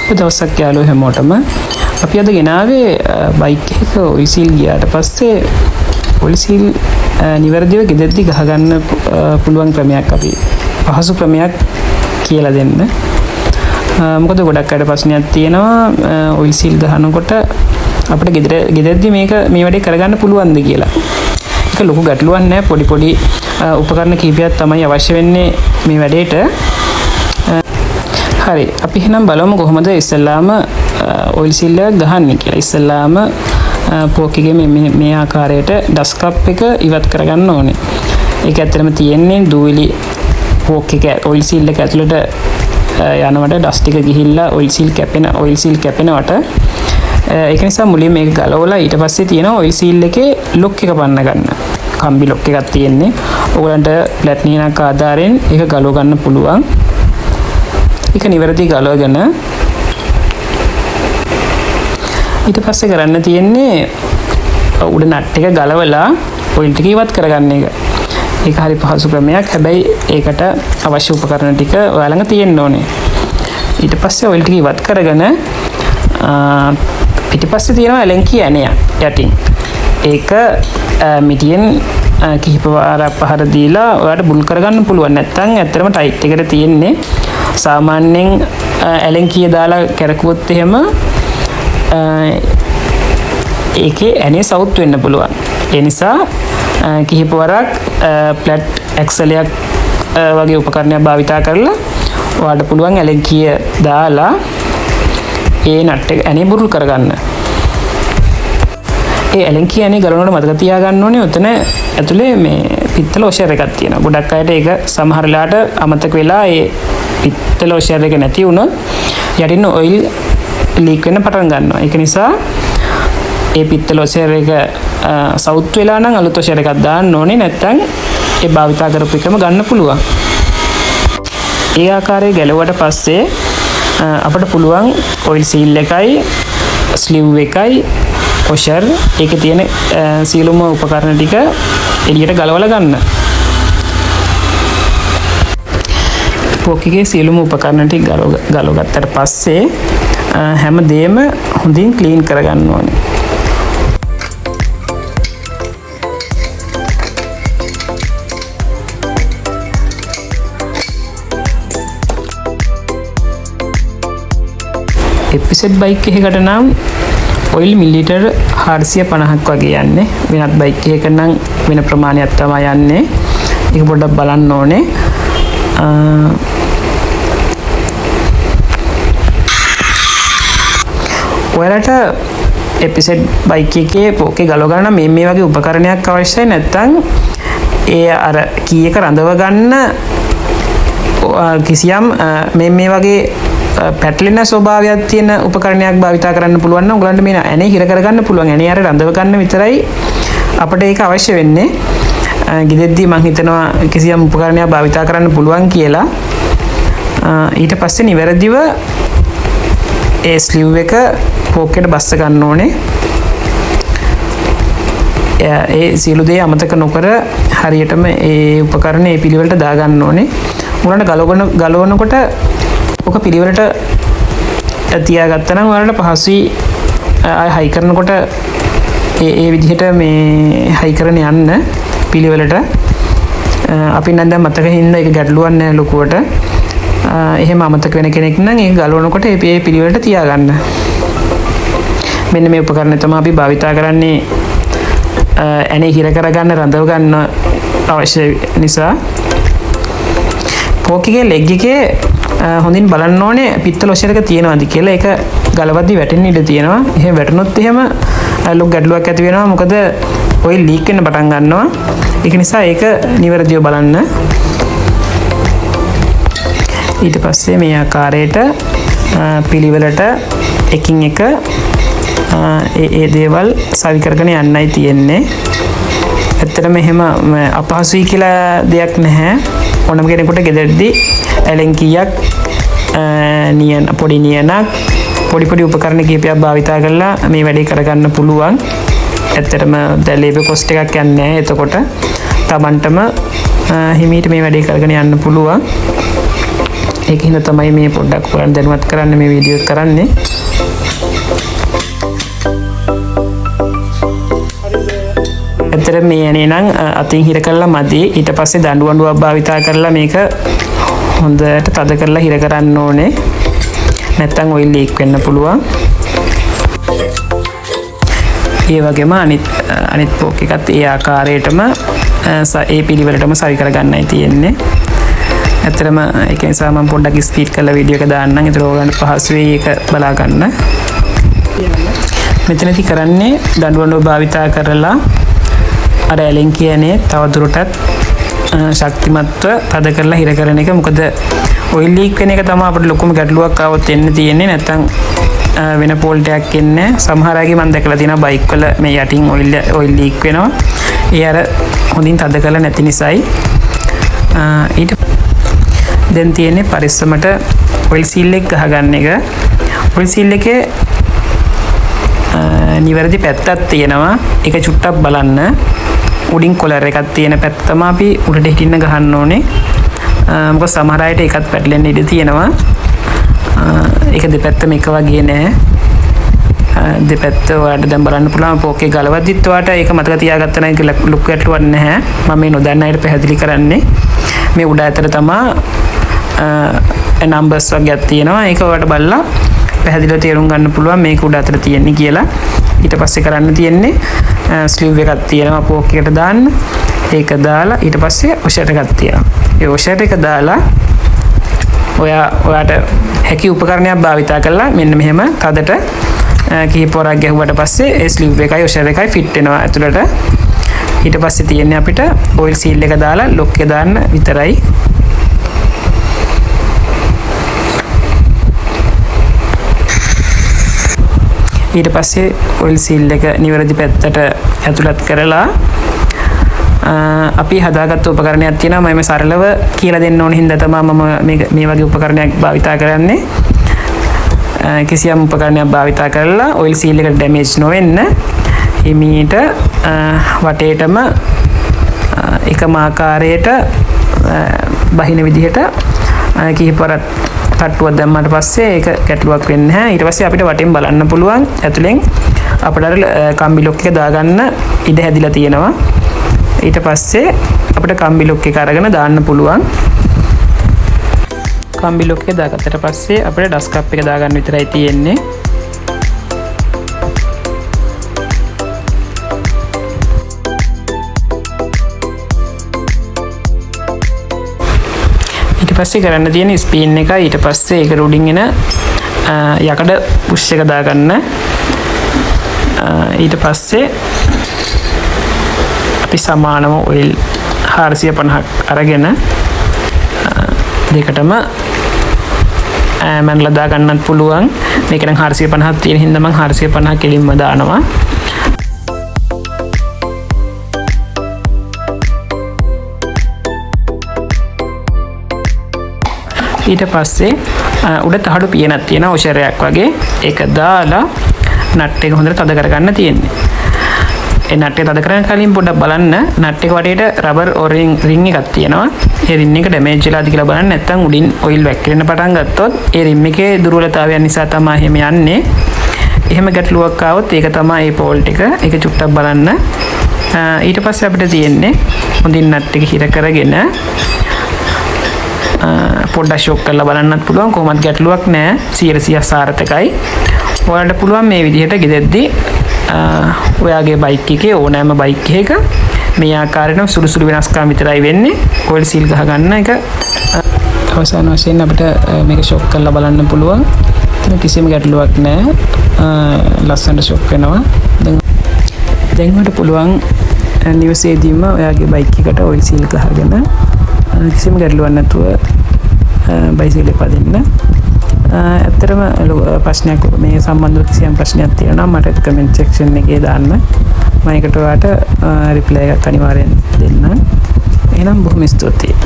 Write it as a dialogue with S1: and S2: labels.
S1: සුබ දවසක් යාළුවෝ හැමෝටම. අපි අද ගෙනාවේ බයික් එක ඔයිල් සීල් ගියාට පස්සේ ඔයිල් සීල් නිවැරදිව ගෙදරදී ගහගන්න පුළුවන් ක්‍රමයක් අපි පහසු ක්‍රමයක් කියලා දෙන්න. මොකද ගොඩක් අයට ප්‍රශ්නයක් තියෙනවා ඔයිල් සීල් ගහනකොට අපිට ගෙදරදී මේ වැඩේ කරගන්න පුළුවන්ද කියලා. ඒක ලොකු ගැටලුවක් නෑ. පොඩි උපකරණ කීපයක් තමයි අවශ්‍ය වෙන්නේ මේ වැඩේට. හරි, අපි එහෙනම් බලමු කොහොමද ඉස්සෙල්ලාම ඔයිල් සීල් එක ගහන්නේ කියලා. ඉස්සෙල්ලාම පෝක් එකේ මේ ආකාරයට ඩස්ට් කප් එක ඉවත් කරගන්න ඕනේ. ඒක ඇත්තටම තියෙන්නේ දූවිලි පෝක් එක ඔයිල් සීල් එක ඇතුළට යනවට ඩස්ට් එක ගිහිල්ලා ඔයිල් සීල් කැපෙනවට ඒක නිසා මුලින් මේක ගලවලා ඊට පස්සේ තියෙන ඔයිල් සීල් එකේ ලොක් එක පන්න ගන්න. කම්බි ලොක් එකක් තියෙන්නේ. ඔයගලන්ට ප්ලැටිනම් ආධාරයෙන් ඒක ගලව ගන්න පුළුවන්. ඒක නිවැරදි ගලවගෙන ඊට පස්සේ කරන්න තියෙන්නේ උඩ නට් එක ගලවලා ඔයිල් ටික ඉවත් කරගන්න එක. ඒක හරි පහසු ක්‍රමයක්. හැබැයි ඒකට අවශ්‍ය උපකරණ ටික ඔයාලා ළඟ තියෙන්න ඕනේ. ඊට පස්සේ ඔයිල් ටික ඉවත් කරගෙන පිටිපස්සේ තියෙනවා එලෙන්කි ඇණයක් යටින්. ඒක මිටියෙන් කිහිප වාරයක් පහර දීලා ඔයාලට බුල් කරගන්න පුළුවන්. නැත්නම් ඇත්තටම ටයිට් එකට තියෙන්නේ. සාමාන්‍යයෙන් එලෙන්කිය දාලා කරකුවොත් එහෙම ඒකේ ඇනේ සවුත් වෙන්න පුළුවන්. ඒ නිසා කිහිප වරක් ප්ලැට් ඇක්සලයක් වගේ උපකරණයක් භාවිතා කරලා ඔයාලට පුළුවන් එලෙන්කිය දාලා ඒ නට් එක ඇනේ බුරුල් කරගන්න. ඒ එලෙන්කිය ඇනේ ගලවනකොට මතක තියාගන්න ඕනේ උතන ඇතුලේ මේ පිත්තල ඔෂර් එකක් තියෙනවා. ගොඩක් අයට ඒක සමහර වෙලාවට අමතක වෙලා ඒ පිත්තල ඔෂර් එක නැති වුණොත් යටින් ඔයිල් ලීක් වෙන්න පටන් ගන්නවා. ඒක නිසා ඒ පිත්තල ඔෂර් එක සවුත් වෙලා නම් අලුත් ඔෂර් එකක් දාන්න ඕනේ. නැත්නම් ඒ භාවිතා කරපු එකම ගන්න පුළුවන්. ඒ ආකාරයේ ගැලුවට පස්සේ අපිට පුළුවන් ඔයිල් සීල් එකයි ස්ලිව් එකයි ඔෂර් ඒකේ තියෙන සීලුම උපකරණ ටික එළියට ගලවලා ගන්න. පෝක් එකේ සීලුම උපකරණ ටික ගලවගත්තට පස්සේ හැම දෙයක්ම හොඳින් ක්ලීන් කරගන්න ඕනේ. එපිසෙඩ් බයික් එකකට නම් ඔයිල් මිලිලිටර් 450ක් වගේ යන්නේ. වෙනත් බයික් එකක නම් වෙන ප්‍රමාණයක් තමයි යන්නේ. ඒක පොඩ්ඩක් බලන්න ඕනේ. ඔයාලට එපිසෙඩ් බයික් එකේ පෝක් එක ගලව ගන්න මේ වගේ උපකරණයක් අවශ්‍යයි. නැත්නම් ඒ අර කී එක රඳව ගන්න කිසියම් මේ වගේ පැටලෙන ස්වභාවයක් තියෙන උපකරණයක් භාවිතා කරන්න පුළුවන් නම් ඔයගලන්ට මේ ඇනේ හිර කරගන්න පුළුවන්. ඇනේ අර රඳව ගන්න විතරයි අපිට ඒක අවශ්‍ය වෙන්නේ. ගෙදෙද්දී මම හිතනවා කිසියම් උපකරණයක් භාවිතා කරන්න පුළුවන් කියලා. ඊට පස්සේ නිවැරදිව ඒ ස්ලිව් එක පෝක් එකට බස්ස ගන්න ඕනේ. ඒ සියලු දේ අමතක නොකර හරියටම ඒ උපකරණ ඒ පිළිවෙලට දා ගන්න ඕනේ. ඔයගලන්ට ගලවනකොට ඔක පිළිවෙලට තියාගත්තා නම් ඔයාලට පහසුයි හයි කරනකොට ඒ විදිහට මේ හයි කරන යන්න පිළිවෙලට. අපි නම් දැන් මතක හින්දා ඒක ගැටලුවක් නෑ ලොකුවට. එහෙම අමතක වෙන කෙනෙක් නම් ඒක ගලවනකොට ඒ පිළිවෙලට තියාගන්න. මෙන්න මේ උපකරණ තමයි අපි භාවිතා කරන්නේ ඇනේ හිර කරගන්න රඳව ගන්න අවශ්‍ය නිසා. පෝක් එකේ ලෙග් එකේ හොඳින් බලන්න ඕනේ පිත්තල ඔෂර් එක තියෙනවද කියලා. ඒක ගලවද්දි වැටෙන්න ඉඩ තියෙනවා. එහෙම වැටුනොත් එහෙම ලොකු ගැටලුවක් ඇති වෙනවා. මොකද ඔයිල් ලීක් වෙන්න පටන් ගන්නවා. ඒක නිසා ඒක නිවැරදිව බලන්න. ඊට පස්සේ මේ ආකාරයට පිළිවෙලට එකින් එක ඒ දේවල් සවි කරගෙන යන්නයි තියෙන්නේ. ඇත්තටම එහෙම අපහසුයි කියලා දෙයක් නැහැ. ඕනම කෙනෙකුට ගෙදරදී එලෙන්කියක් පොඩි නියනක් පොඩි උපකරණ කීපයක් භාවිතා කරලා මේ වැඩේ කරගන්න පුළුවන්. ඇත්තටම දැන් ලේබර් කොස්ට් එකක් යන්නේ නැහැ. එතකොට Tamanටම හිමීට මේ වැඩේ කරගෙන යන්න පුළුවන්. ඒකින්ද තමයි මේ පොඩ්ඩක් ඔයාලට දැනුවත් කරන්න මේ වීඩියෝ එක කරන්නේ. ඇත්තට මේ ඇනේ නම් අතින් හිර කරලා මදි. ඊට පස්සේ දඬු වඬුවක් භාවිතා කරලා මේක හොඳට තද කරලා හිර කරන්න ඕනේ. නැත්තම් ඔයිල් ලීක් වෙන්න පුළුවන්. ඒ වගේම අනිත් පෝක් එකත් ඒ ආකාරයටම ඒ පිළිවෙලටම සවි කරගන්නයි තියෙන්නේ. ඇත්තටම ඒක නිසා මම පොඩ්ඩක් ස්පීඩ් කරලා වීඩියෝ එක දාන්නම්. ඒතර ඔයගලන්ට පහසු වෙයි ඒක බලා ගන්න. මෙතනදී කරන්නේ දඬු වඬුව භාවිතා කරලා අර ඇලෙන් කියන්නේ තවදුරටත් ශක්තිමත්ව තද කරලා හිර කරන එක. මොකද ඔයිල් ලීක් වෙන එක තමයි අපිට ලොකුම ගැටලුවක් ආවොත් එන්න තියෙන්නේ. නැත්තම් වෙන ෆෝල්ට් එකක් එන්නේ. සමහර අයගේ මම දැකලා තියෙනවා බයික් වල මේ යටින් ඔයිල් ලීක් වෙනවා. ඒ අර හොඳින් තද කරලා නැති නිසායි. ඊට දැන් තියෙන්නේ පරිස්සමට ඔයිල් සීල් එක ගහගන්න එක. ඔයිල් සීල් එකේ නිවැරදි පැත්තක් තියෙනවා. ඒක චුට්ටක් බලන්න. උඩින් කොලර් එකක් තියෙන පැත්ත තමයි අපි උඩට හිටින්න ගහන්න ඕනේ. මොකද සමහර අයට ඒකත් පැටලෙන්න ඉඩ තියෙනවා. ඒක දෙපැත්තම එක වගේ නෑ. දෙපැත්ත ඔයාලට දැන් බලන්න පුළුවන් පෝකේ ගලවද්දිත් ඔයාලට ඒක මතක තියාගත්තා නම් ඒක ලොකු ගැටලුවක් නැහැ. මම මේ නොදන්න අයට පැහැදිලි කරන්නේ. මේ උඩ ඇතර තමයි නම්බර්ස් වගේක් තියෙනවා. ඒක ඔයාලට බලලා පැහැදිලිව තේරුම් ගන්න පුළුවන් මේක උඩ අතර තියෙන්නේ කියලා. ඊට පස්සේ කරන්න තියෙන්නේ ස්ලිව් එකක් තියෙනවා පෝක් එකට දාන්න. ඒක දාලා ඊට පස්සේ ඔෂර් එකක් තියෙනවා. ඒ ඔෂර් එක දාලා ඔයාට හැකි උපකරණයක් භාවිතා කරලා මෙන්න මෙහෙම තදට කිහිප වරක් ගැහුවට පස්සේ ඒ ස්ලිව් එකයි ඔෂර් එකයි ෆිට වෙනවා ඇතුළට. ඊට පස්සේ තියෙන්නේ අපිට ඔයිල් සීල් එක දාලා ලොක් එක දාන්න විතරයි. ඊට පස්සේ ඔයිල් සීල් එක නිවැරදි පැත්තට ඇතුළත් කරලා අපි හදාගත්ත උපකරණයක් තියෙනවා. මම සරලව කියලා දෙන්න ඕන හින්දා තමයි මම මේ වගේ උපකරණයක් භාවිතා කරන්නේ. කිසියම් උපකරණයක් භාවිතා කරලා ඔයිල් සීල් එකට ඩැමේජ් නොවෙන්න හිමීට වටේටම එකම ආකාරයට බහින විදිහට කිහිපවරක් තට්ටුවක් දැම්මට පස්සේ ඒක ගැටලුවක් වෙන්නේ නැහැ. ඊට පස්සේ අපිට වටෙන් බලන්න පුළුවන් ඇතුලෙන් අපිට අර කම්බි ලොක් එක දාගන්න ඉඩ හැදිලා තියෙනවා. ඊට පස්සේ අපිට කම්බි ලොක් එක අරගෙන දාන්න පුළුවන්. කම්බි ලොක් එක දාගත්තට පස්සේ අපිට ඩස් කප් එක දාගන්න විතරයි තියෙන්නේ. ඊට පස්සේ කරන්න තියෙන ස්පීන් එක. ඊට පස්සේ ඒක උඩින් එන යකඩ පුෂ් එක දාගන්න. ඊට පස්සේ අපි සමානම ඔයිල් 450ක් අරගෙන දෙකටම මැනලා දාගන්නත් පුළුවන්. මේක නම් 450ක් තියෙන හින්දා මම 450 කෙලින්ම දානවා. ඊට පස්සේ උඩ තහඩු පියනක් තියෙන ඔෂරයක් වගේ ඒක දාලා නට් එක හොඳට තද කරගන්න තියෙන්නේ. ඒ නට් එක තද කරගෙන කලින් පොඩ්ඩක් බලන්න නට් එක වටේට රබර් රින් එකක් තියෙනවා. ඒ රින් එක ඩැමේජ් වෙලාද කියලා බලන්න. නැත්නම් උඩින් ඔයිල් වැක්කිරෙන්න පටන් ගත්තොත් ඒ රින් එකේ දුර්වලතාවයන් නිසා තමයි එහෙම යන්නේ. එහෙම ගැටලුවක් ආවොත් ඒක තමයි ඒ ෆෝල්ට් එක. ඒක චුට්ටක් බලන්න. ඊට පස්සේ අපිට තියෙන්නේ හොඳින් නට් එක හිර කරගෙන පොඩ්ඩක් ෂොක් කරලා බලන්නත් පුළුවන්. කොහොමද ගැටලුවක් නැහැ. 100% සාර්ථකයි. ඔයාලට පුළුවන් මේ විදිහට ගෙදෙද්දී ඔයාගේ බයික් එකේ ඕනෑම බයික් එකක මේ ආකාරයෙන් සුළු වෙනස්කම් විතරයි වෙන්නේ. ඔයිල් සීල් ගහ ගන්න එක අවසාන වශයෙන් අපිට මේක ෂොක් කරලා බලන්න පුළුවන්. කිසිම ගැටලුවක් නැහැ. ලස්සනට ෂොක් වෙනවා. දැන් ඔයාලට පුළුවන් නිවසේදීම ඔයාගේ බයික් එකට ඔයිල් සීල් ගහගෙන කිසිම ගැටලුවක් නැතුව බයිසිකල් එක පදින්න. ඇත්තටම ප්‍රශ්නයක් මේ සම්බන්ධව කිසියම් ප්‍රශ්නයක් තියෙනවා නම් මට කමෙන්ට් සෙක්ෂන් එකේ දාන්න. මම ඒකට ඔයාලට රිප්ලයි එකක් අනිවාර්යෙන් දෙන්නම්. එහෙනම් බොහොම ස්තුතියි.